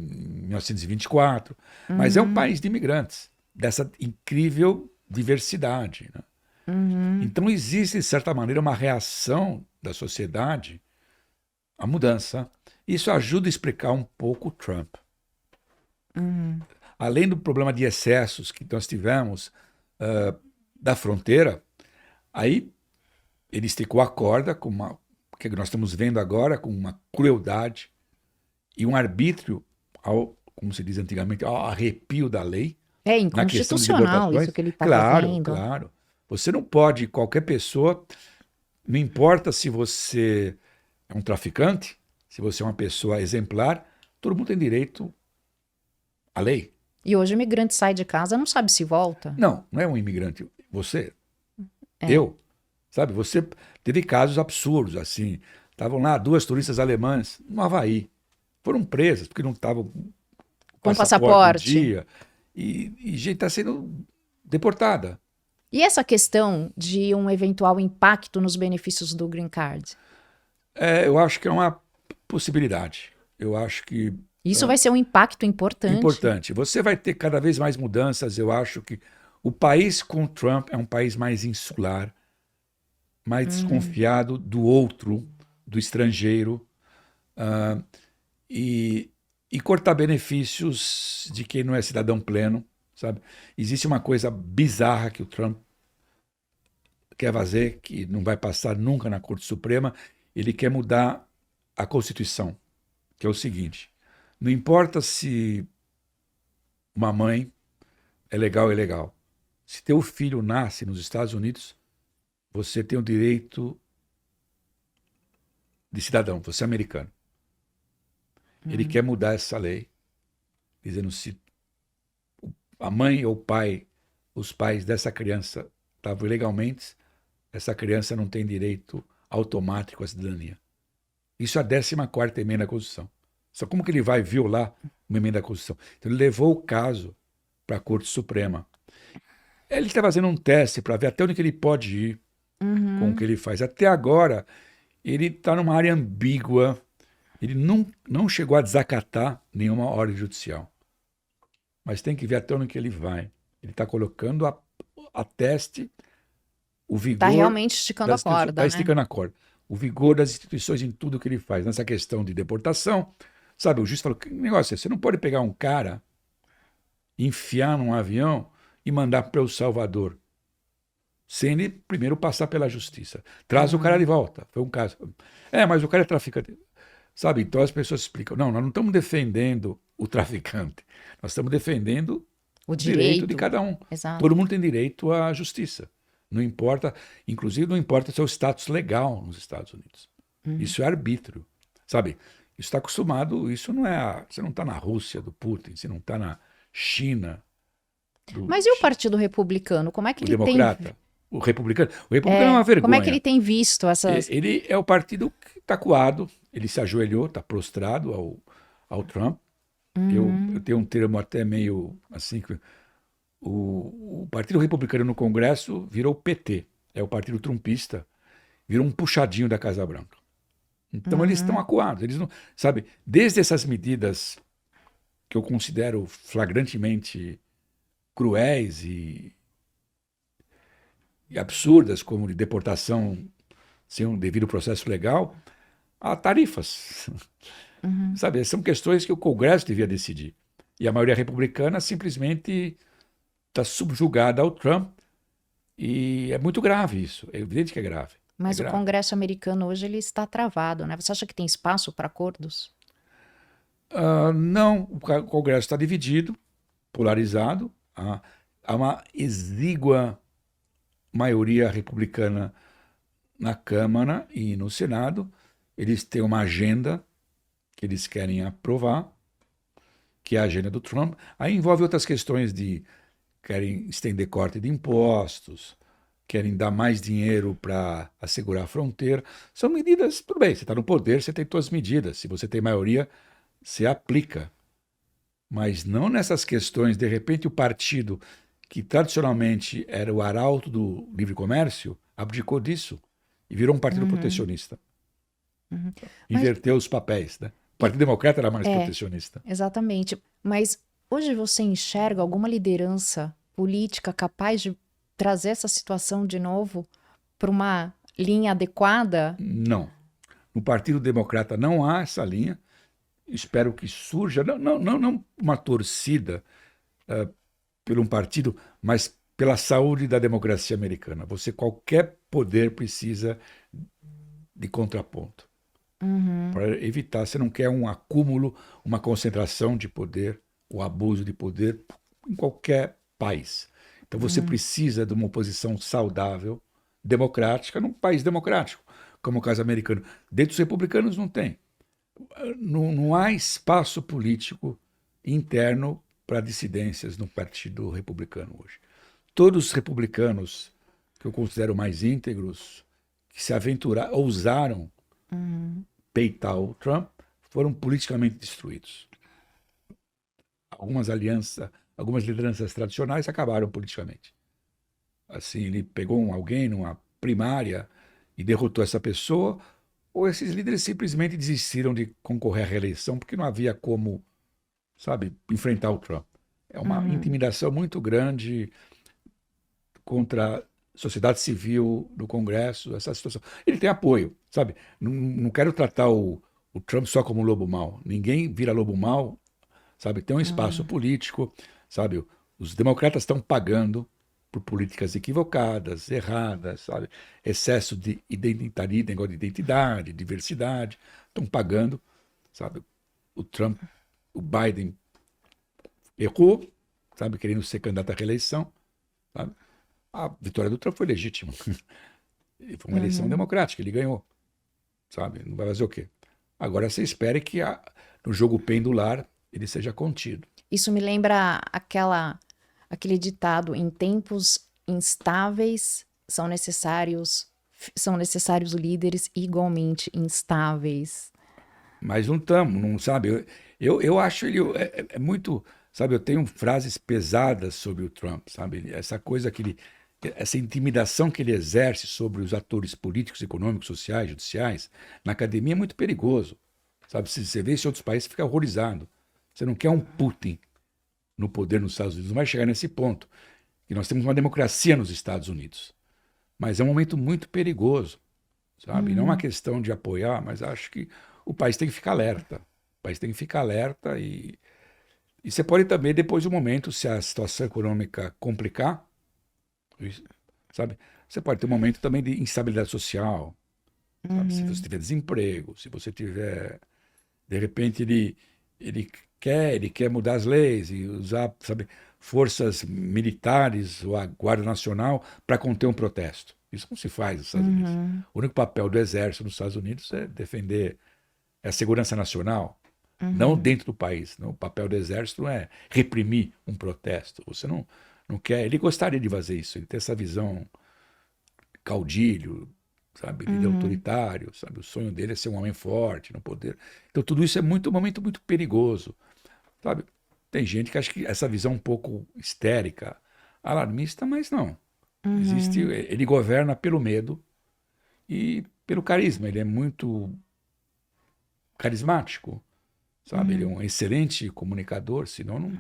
1924. Mas é um país de imigrantes, dessa incrível diversidade, né? Então existe, de certa maneira, uma reação da sociedade à mudança. Isso ajuda a explicar um pouco o Trump. Além do problema de excessos que nós tivemos da fronteira, aí ele esticou a corda, que nós estamos vendo agora, com uma crueldade e um arbítrio, como se diz antigamente, ao arrepio da lei. É Na questão de inconstitucional libertações. isso que ele está Claro, fazendo. claro. Você não pode, qualquer pessoa, não importa se você é um traficante, se você é uma pessoa exemplar, todo mundo tem direito à lei. E hoje o imigrante sai de casa, não sabe se volta. Não é um imigrante. Você, eu, sabe? Você teve casos absurdos, assim. Estavam lá 2 turistas alemãs no Havaí. Foram presas porque não estavam Com passaporte. em dia. E gente está sendo deportada. E essa questão de um eventual impacto nos benefícios do Green Card? Eu acho que é uma possibilidade. Eu acho que Isso vai ser um impacto importante. importante. Você vai ter cada vez mais mudanças. Eu acho que o país com Trump é um país mais insular, mais desconfiado do outro, do estrangeiro, e cortar benefícios de quem não é cidadão pleno, sabe? Existe uma coisa bizarra que o Trump quer fazer, que não vai passar nunca na Corte Suprema. Ele quer mudar a Constituição, que é o seguinte: não importa se uma mãe é legal ou ilegal. Se teu filho nasce nos Estados Unidos, você tem o direito de cidadão, você é americano. Ele quer mudar essa lei, dizendo se a mãe ou o pai, os pais dessa criança estavam ilegalmente, essa criança não tem direito automático à cidadania. Isso é a 14ª emenda da Constituição. Só como que ele vai violar uma emenda da Constituição? Então ele levou o caso para a Corte Suprema. Ele está fazendo um teste para ver até onde que ele pode ir com o que ele faz. Até agora, ele está numa área ambígua. Ele não chegou a desacatar nenhuma ordem judicial. Mas tem que ver até onde que ele vai. Ele está colocando a teste o vigor... Está realmente esticando a corda, Está esticando a corda. O vigor das instituições em tudo que ele faz. Nessa questão de deportação, sabe, o juiz falou, que negócio é esse? Você não pode pegar um cara, enfiar num avião e mandar para El Salvador, sem ele primeiro passar pela justiça. Traz o cara de volta. Foi um caso. Mas o cara é traficante. Sabe, então as pessoas explicam, não, nós não estamos defendendo o traficante, nós estamos defendendo o direito de cada um. Exato. Todo mundo tem direito à justiça. Não importa, inclusive não importa seu status legal nos Estados Unidos. Isso é arbítrio, sabe? Isso está acostumado, isso não é... Você não está na Rússia do Putin, você não está na China. Mas e o Partido Republicano? Como é que ele democrata, tem... O republicano é uma vergonha. Como é que ele tem visto essas... Ele é o partido que está coado, ele se ajoelhou, está prostrado ao Trump. Eu tenho um termo até meio assim, que o Partido Republicano no Congresso virou o PT, é o Partido Trumpista, virou um puxadinho da Casa Branca. Então eles estão acuados, eles não, sabe, desde essas medidas que eu considero flagrantemente cruéis e absurdas, como de deportação sem um devido processo legal, a tarifas. Sabe, são questões que o Congresso devia decidir. E a maioria republicana simplesmente está subjugada ao Trump. E é muito grave isso. É evidente que é grave. Mas é o grave. Congresso americano hoje ele está travado, né? Você acha que tem espaço para acordos? Não, o Congresso está dividido, polarizado. Há uma exígua maioria republicana na Câmara e no Senado. Eles têm uma agenda que eles querem aprovar, que é a agenda do Trump. Aí envolve outras questões de querem estender corte de impostos, querem dar mais dinheiro para assegurar a fronteira. São medidas, tudo bem, você está no poder, você tem todas as medidas. Se você tem maioria, você aplica. Mas não nessas questões, de repente o partido que tradicionalmente era o arauto do livre comércio, abdicou disso e virou um partido protecionista. Inverteu os papéis, né? O Partido Democrata era mais protecionista. Exatamente. Mas hoje você enxerga alguma liderança política capaz de trazer essa situação de novo para uma linha adequada? Não. No Partido Democrata não há essa linha. Espero que surja, não uma torcida por um partido, mas pela saúde da democracia americana. Qualquer poder precisa de contraponto. Para evitar, você não quer um acúmulo, uma concentração de poder, o abuso de poder em qualquer país. Então você precisa de uma oposição saudável, democrática, num país democrático, como o caso americano. Dentro dos republicanos não tem. Não há espaço político interno para dissidências no Partido Republicano hoje. Todos os republicanos que eu considero mais íntegros, que se aventuraram, ousaram peitar o Trump, foram politicamente destruídos. Algumas lideranças tradicionais acabaram politicamente. Assim, ele pegou alguém numa primária e derrotou essa pessoa, ou esses líderes simplesmente desistiram de concorrer à reeleição porque não havia como, sabe, enfrentar o Trump. É uma intimidação muito grande contra a sociedade civil do Congresso, essa situação. Ele tem apoio, sabe? Não quero tratar o Trump só como lobo mau. Ninguém vira lobo mau, sabe? Tem um espaço político, sabe? Os democratas estão pagando por políticas equivocadas, erradas, sabe? Excesso de identitarismo, negócio de identidade, diversidade, estão pagando, sabe? O Trump, o Biden errou, sabe? Querendo ser candidato à reeleição, sabe? A vitória do Trump foi legítima. Foi uma eleição democrática, ele ganhou, sabe? Não vai fazer o quê? Agora você espera que no jogo pendular ele seja contido. Isso me lembra aquele ditado: em tempos instáveis, são necessários líderes igualmente instáveis. Mas não estamos, não sabe? Eu acho ele é muito, sabe? Eu tenho frases pesadas sobre o Trump, sabe? Essa coisa que ele, essa intimidação que ele exerce sobre os atores políticos, econômicos, sociais, judiciais, na academia é muito perigoso, sabe? Se você vê isso em outros países, você fica horrorizado. Você não quer um Putin no poder nos Estados Unidos, não vai chegar nesse ponto. Que nós temos uma democracia nos Estados Unidos, mas é um momento muito perigoso, sabe? Não é uma questão de apoiar, mas acho que o país tem que ficar alerta. O país tem que ficar alerta e você pode também, depois do momento, se a situação econômica complicar, sabe? Você pode ter um momento também de instabilidade social, sabe? Se você tiver desemprego, se você tiver, de repente, ele quer mudar as leis e usar, sabe, forças militares ou a Guarda Nacional para conter um protesto. Isso não se faz nos Estados Unidos. O único papel do exército nos Estados Unidos é defender a segurança nacional, não dentro do país. Não, o papel do exército não é reprimir um protesto. Você não quer. Ele gostaria de fazer isso, ele tem essa visão caudilho, sabe, líder autoritário, sabe, o sonho dele é ser um homem forte no poder. Então tudo isso é um momento muito perigoso, sabe? Tem gente que acha que essa visão um pouco histérica, alarmista, mas não. Existe, ele governa pelo medo e pelo carisma. Ele é muito carismático, sabe? Ele é um excelente comunicador, senão não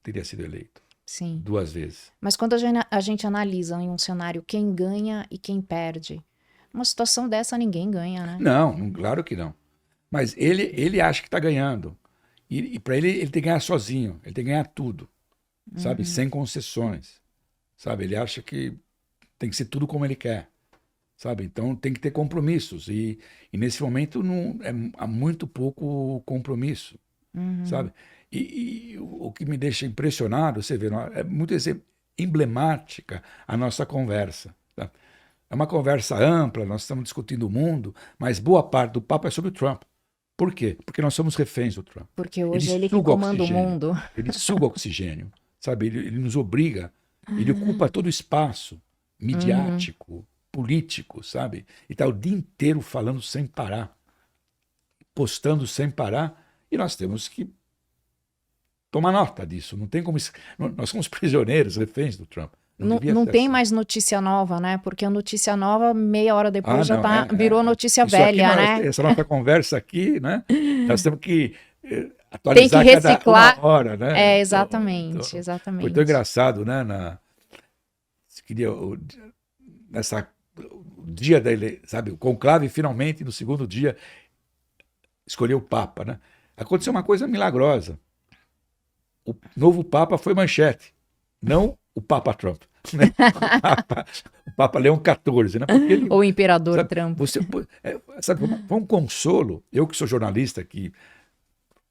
teria sido eleito Sim. 2 vezes. Mas quando a gente analisa em um cenário quem ganha e quem perde, numa situação dessa ninguém ganha, né? Não, claro que não. Mas ele acha que está ganhando. E para ele tem que ganhar sozinho, ele tem que ganhar tudo, sabe? Sem concessões, sabe? Ele acha que tem que ser tudo como ele quer, sabe? Então tem que ter compromissos. E nesse momento há muito pouco compromisso, sabe? E o que me deixa impressionado, você vê, é muito emblemática a nossa conversa. Tá? É uma conversa ampla, nós estamos discutindo o mundo, mas boa parte do papo é sobre o Trump. Por quê? Porque nós somos reféns do Trump. Porque hoje ele que suga comanda o oxigênio, mundo. ele suga oxigênio, sabe? Ele nos obriga, ele ocupa todo o espaço midiático, político, sabe? E está o dia inteiro falando sem parar, postando sem parar, e nós temos que tomar nota disso. Não tem como. Nós somos prisioneiros, reféns do Trump. Não tem mais notícia nova, né? Porque a notícia nova, meia hora depois, virou notícia Isso velha, aqui, né? Essa nossa conversa aqui, né? Nós temos que atualizar Tem que reciclar. cada 1 hora, né? Exatamente, então, exatamente. Foi tão engraçado, né? O dia da eleição, sabe? O conclave, finalmente, no segundo dia, escolheu o Papa, né? Aconteceu uma coisa milagrosa. O novo Papa foi manchete, não o Papa Trump. Né? O Papa Leão XIV, né? Porque ele, o Imperador sabe, Trump. Sabe, foi um consolo. Eu que sou jornalista, que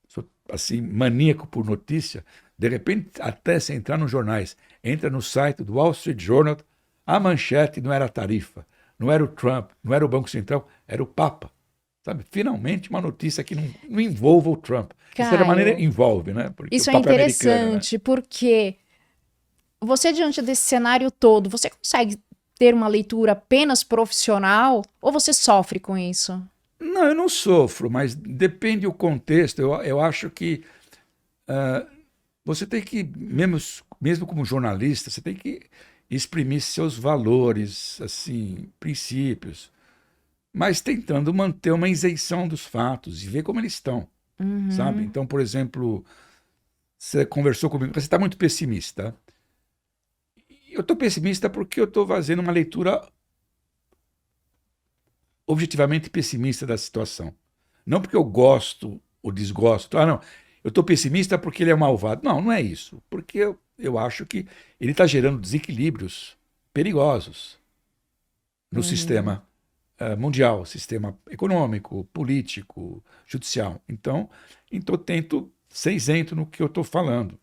sou assim, maníaco por notícia, de repente, até se entrar nos jornais, entra no site do Wall Street Journal, a manchete não era a tarifa, não era o Trump, não era o Banco Central, era o Papa. Sabe? Finalmente uma notícia que não envolva o Trump. De certa maneira, envolve, né? Porque isso o é Papa interessante, né? Porque você, diante desse cenário todo, você consegue ter uma leitura apenas profissional ou você sofre com isso? Não, eu não sofro, mas depende do contexto. Eu acho que você tem que, mesmo como jornalista, você tem que exprimir seus valores, assim, princípios, mas tentando manter uma isenção dos fatos e ver como eles estão, sabe? Então, por exemplo, você conversou comigo, você está muito pessimista. Eu estou pessimista porque eu estou fazendo uma leitura objetivamente pessimista da situação. Não porque eu gosto ou desgosto. Não, eu estou pessimista porque ele é malvado. Não é isso. Porque eu acho que ele está gerando desequilíbrios perigosos no sistema mundial, sistema econômico, político, judicial. Então tento ser isento no que eu estou falando.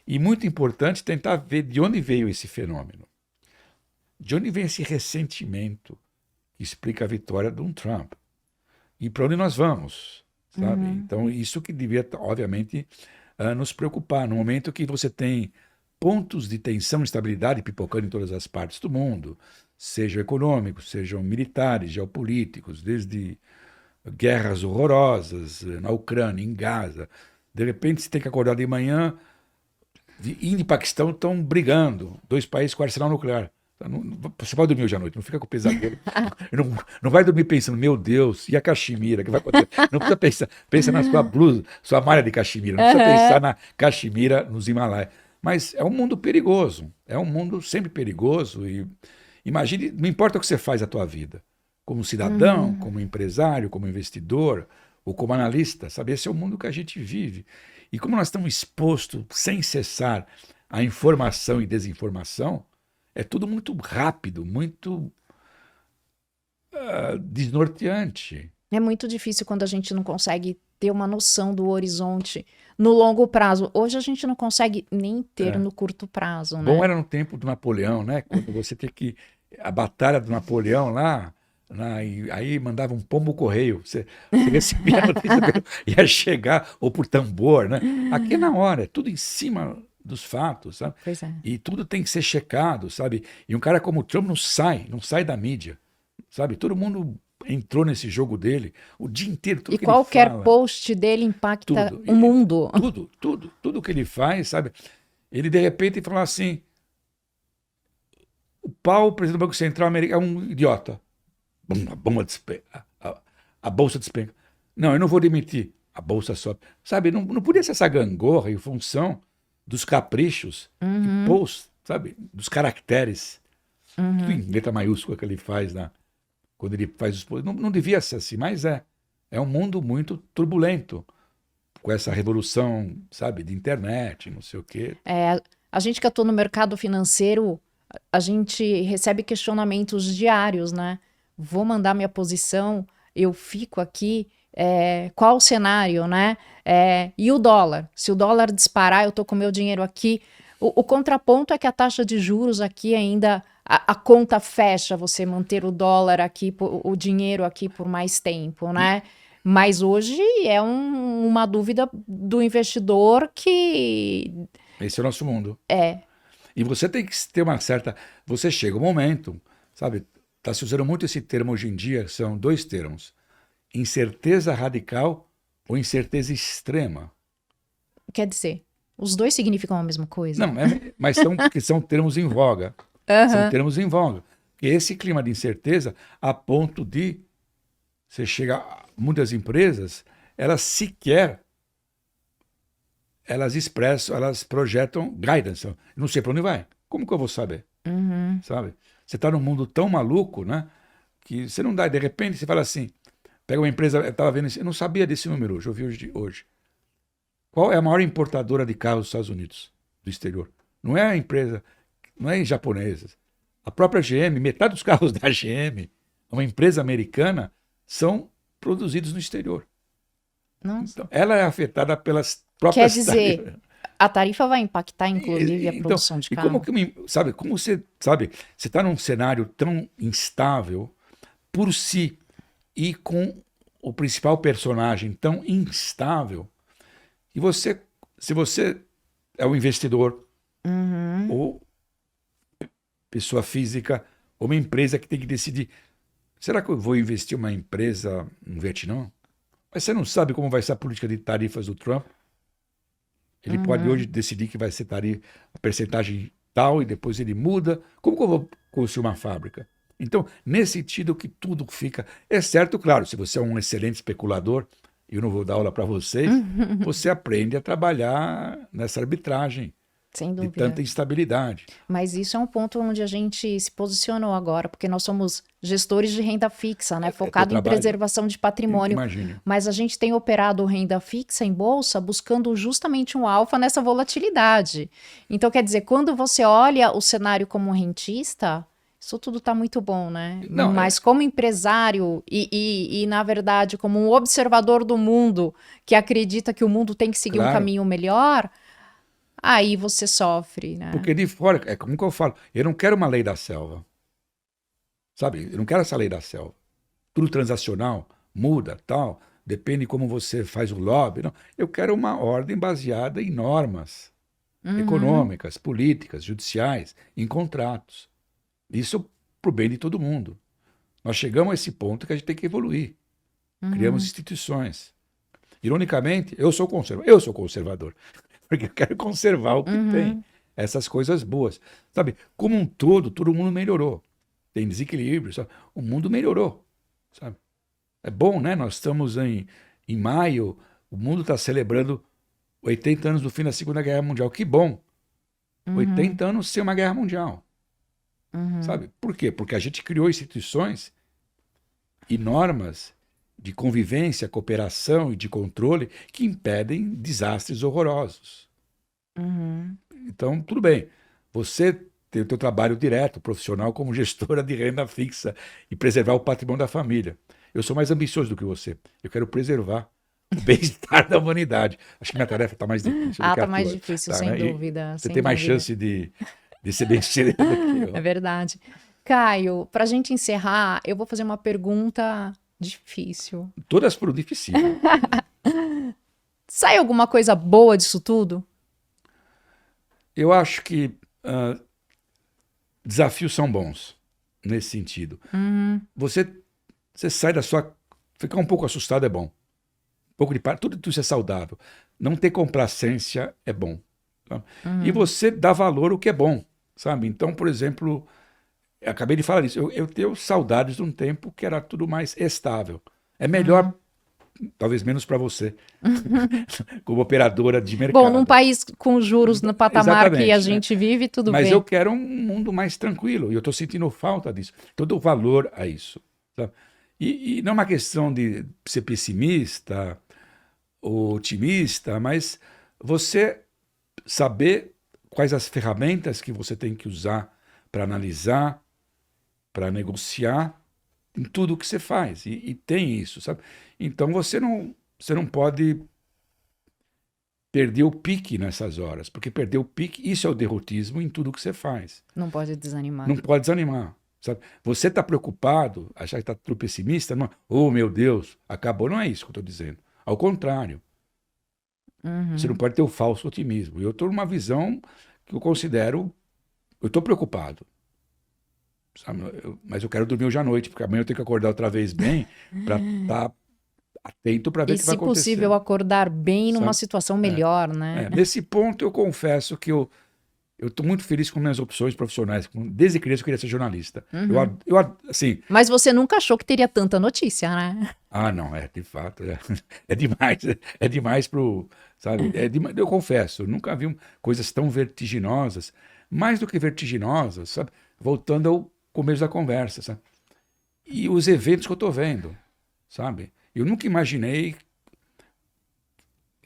E muito importante tentar ver de onde veio esse fenômeno. De onde vem esse ressentimento que explica a vitória de um Trump? E para onde nós vamos? Sabe? Então, isso que devia, obviamente, nos preocupar. No momento que você tem pontos de tensão e instabilidade pipocando em todas as partes do mundo, sejam econômicos, sejam militares, geopolíticos, desde guerras horrorosas na Ucrânia, em Gaza. De repente, você tem que acordar de manhã, Índia e Paquistão estão brigando, dois países com arsenal nuclear. Você pode dormir hoje à noite, não fica com pesadelo. Não vai dormir pensando, meu Deus, e a Caxemira, que vai acontecer? Não precisa pensar, pensa na sua blusa, sua malha de Caxemira, não precisa pensar na Caxemira nos Himalaias. Mas é um mundo perigoso, é um mundo sempre perigoso. E imagine, não importa o que você faz na tua vida, como cidadão, como empresário, como investidor, ou como analista, sabe? Esse é o mundo que a gente vive. E como nós estamos expostos sem cessar à informação e desinformação, é tudo muito rápido, muito desnorteante. É muito difícil quando a gente não consegue ter uma noção do horizonte no longo prazo. Hoje a gente não consegue nem ter no curto prazo, né? Bom era no tempo do Napoleão, né? Quando você tem que... A batalha do Napoleão lá, e aí mandava um pombo correio. Você recebia a notícia dele, ia chegar, ou por tambor, né? Aqui é na hora, é tudo em cima dos fatos, sabe? Pois é. E tudo tem que ser checado, sabe? E um cara como o Trump não sai da mídia, sabe? Todo mundo entrou nesse jogo dele o dia inteiro. Tudo E que ele qualquer fala, post dele impacta tudo. o mundo. Tudo que ele faz, sabe? Ele de repente fala assim: o presidente do Banco Central americano, é um idiota. A bomba despenca, a bolsa despenca. Não, eu não vou demitir. A bolsa sobe. Sabe? Não podia ser essa gangorra em função dos caprichos, de post, sabe? Dos caracteres. Tudo em letra maiúscula que ele faz quando ele faz os posts. Não devia ser assim, mas é. É um mundo muito turbulento, com essa revolução, sabe, de internet, não sei o quê. A gente que atua no mercado financeiro, a gente recebe questionamentos diários, né? Vou mandar minha posição, eu fico aqui, qual o cenário, né? E o dólar? Se o dólar disparar, eu tô com meu dinheiro aqui. O contraponto é que a taxa de juros aqui ainda, a conta fecha você manter o dólar aqui, o dinheiro aqui por mais tempo, né? Mas hoje é uma dúvida do investidor que... Esse é o nosso mundo. É. E você tem que ter uma certa... Você chega um momento, sabe? Está se usando muito esse termo hoje em dia, são dois termos. Incerteza radical ou incerteza extrema. Quer dizer, os dois significam a mesma coisa? Não, mas são termos em voga. São termos em voga. E esse clima de incerteza, a ponto de você chega... Muitas empresas, elas expressam, elas projetam guidance. Eu não sei para onde vai. Como que eu vou saber? Sabe? Você está num mundo tão maluco, né? Que você não dá. De repente, você fala assim, pega uma empresa, eu estava vendo, eu não sabia desse número hoje, eu vi hoje. Qual é a maior importadora de carros dos Estados Unidos, do exterior? Não é a empresa, não é japonesa. A própria GM, metade dos carros da GM, uma empresa americana, são produzidos no exterior. Nossa. Então, ela é afetada pelas próprias... Quer dizer, a tarifa vai impactar, inclusive, a produção de carro. Como você está num cenário tão instável por si e com o principal personagem tão instável, e se você é um investidor ou pessoa física ou uma empresa que tem que decidir, será que eu vou investir em uma empresa no Vietnã? Mas você não sabe como vai ser a política de tarifas do Trump. Ele pode hoje decidir que vai ser tarifa, a percentagem tal, e depois ele muda. Como que eu vou construir uma fábrica? Então, nesse sentido que tudo fica... É certo, claro, se você é um excelente especulador, eu não vou dar aula para vocês, você aprende a trabalhar nessa arbitragem. Sem de dúvida. tanta instabilidade. Mas isso é um ponto onde a gente se posicionou agora, porque nós somos gestores de renda fixa, né? Focado em preservação de patrimônio. Imagine. Mas a gente tem operado renda fixa em bolsa buscando justamente um alfa nessa volatilidade. Então, quer dizer, quando você olha o cenário como rentista, isso tudo está muito bom, né? Não, mas como empresário e, na verdade, como um observador do mundo que acredita que o mundo tem que seguir um caminho melhor... Aí você sofre, né? Porque de fora, é como que eu falo, eu não quero uma lei da selva. Sabe? Eu não quero essa lei da selva. Tudo transacional, muda, tal, depende como você faz o lobby. Não. Eu quero uma ordem baseada em normas econômicas, políticas, judiciais, em contratos. Isso para o bem de todo mundo. Nós chegamos a esse ponto que a gente tem que evoluir. Criamos instituições. Ironicamente, eu sou conservador, porque eu quero conservar o que tem, essas coisas boas. Sabe, como um todo mundo melhorou. Tem desequilíbrio, sabe? O mundo melhorou, sabe? É bom, né? Nós estamos em maio, o mundo está celebrando 80 anos do fim da Segunda Guerra Mundial. Que bom! 80 anos sem uma guerra mundial. Sabe? Por quê? Porque a gente criou instituições e normas de convivência, cooperação e de controle que impedem desastres horrorosos. Então, tudo bem. Você tem o teu trabalho direto, profissional, como gestora de renda fixa e preservar o patrimônio da família. Eu sou mais ambicioso do que você. Eu quero preservar o bem-estar da humanidade. Acho que minha tarefa está mais difícil do que a Tá tua. mais difícil, sem né? dúvida. Você sem tem mais dúvida. chance de ser bem-sucedido do que eu. É verdade. Caio, pra gente encerrar, eu vou fazer uma pergunta difícil. Todas foram difíceis. Sai alguma coisa boa disso tudo? Eu acho que desafios são bons nesse sentido. Você sai da sua... Ficar um pouco assustado é bom. Um pouco de tudo isso é saudável. Não ter complacência é bom. Sabe? E você dá valor ao que é bom, sabe? Então, por exemplo, eu acabei de falar isso. Eu tenho saudades de um tempo que era tudo mais estável. É melhor, talvez menos para você, como operadora de mercado. Bom, num país com juros no patamar que a Exatamente, gente vive, tudo Mas bem. eu quero um mundo mais tranquilo e eu estou sentindo falta disso. Então eu dou valor a isso. Sabe? E não é uma questão de ser pessimista ou otimista, mas você saber quais as ferramentas que você tem que usar para analisar, para negociar em tudo que você faz. E tem isso, sabe? Então você não pode perder o pique nessas horas, porque perder o pique, isso é o derrotismo em tudo que você faz. Não pode desanimar. Não pode desanimar. Sabe? Você está preocupado, achar que está tudo pessimista, não, oh meu Deus, acabou, não é isso que eu estou dizendo. Ao contrário, você não pode ter o falso otimismo. Eu estou numa visão que eu considero, eu estou preocupado, sabe? Mas eu quero dormir hoje à noite, porque amanhã eu tenho que acordar outra vez bem para estar atento para ver o que vai E, se acontecer. possível, acordar bem numa Sabe? situação melhor, né? Nesse ponto, eu confesso que eu estou muito feliz com minhas opções profissionais. Desde criança eu queria ser jornalista. Assim, Mas você nunca achou que teria tanta notícia, né? não, de fato, é demais. É demais pro, sabe? Eu confesso, eu nunca vi coisas tão vertiginosas. Mais do que vertiginosas, sabe? Voltando ao começo da conversa, sabe? E os eventos que eu estou vendo, sabe? Eu nunca imaginei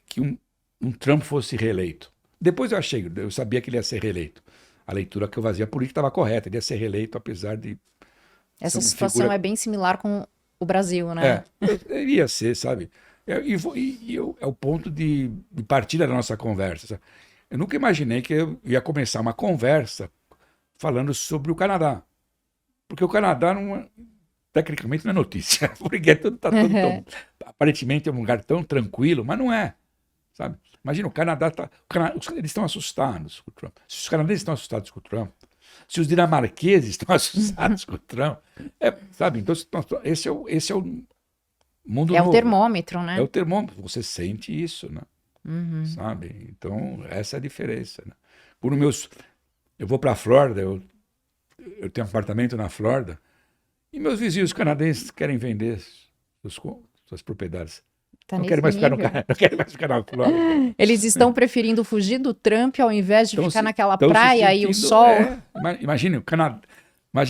que um Trump fosse reeleito. Depois eu sabia que ele ia ser reeleito. A leitura que eu fazia política estava correta, ele ia ser reeleito, apesar de... Essa situação é bem similar com o Brasil, né? Ele ia ser, sabe? É o ponto de partida da nossa conversa. Sabe? Eu nunca imaginei que eu ia começar uma conversa falando sobre o Canadá. Porque o Canadá, tecnicamente, não é notícia. Porque aparentemente é um lugar tão tranquilo, mas não é. Sabe? Imagina, o Canadá eles estão assustados com o Trump. Se os canadenses estão assustados com o Trump, se os dinamarqueses estão assustados com o Trump, sabe? Então, esse é o mundo novo. É o termômetro, né? É o termômetro. Você sente isso, né? Sabe? Então, essa é a diferença. Né? Eu vou para a Flórida, eu tenho um apartamento na Flórida, e meus vizinhos canadenses querem vender suas propriedades. Tá Não quero mais ficar na Flórida. Eles estão preferindo fugir do Trump ao invés de ficar naquela praia e o sol. Imagine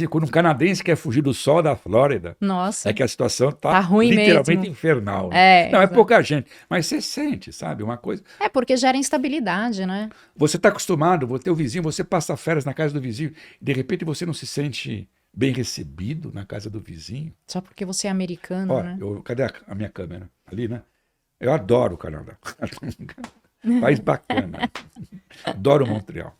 quando um canadense quer fugir do sol da Flórida. Nossa. É que a situação tá ruim literalmente mesmo. Infernal. Né? Não, exato. É pouca gente. Mas você sente, sabe? Uma coisa. É porque gera instabilidade, né? Você está acostumado, o teu vizinho, você passa férias na casa do vizinho, e de repente você não se sente bem recebido na casa do vizinho. Só porque você é americano, né? Cadê a minha câmera? Ali, né? Eu adoro o Canadá. País bacana. Adoro Montreal.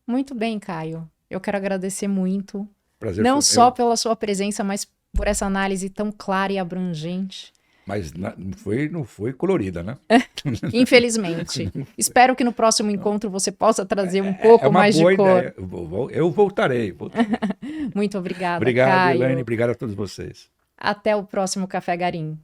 Muito bem, Caio. Eu quero agradecer muito. Prazer Não foi só meu. pela sua presença, mas por essa análise tão clara e abrangente. Mas não foi colorida, né? Infelizmente. Espero que no próximo encontro você possa trazer um pouco uma mais de boa cor. ideia. Eu voltarei. Muito obrigada, Obrigado, Caio. Elaine. Obrigado a todos vocês. Até o próximo Café Garim.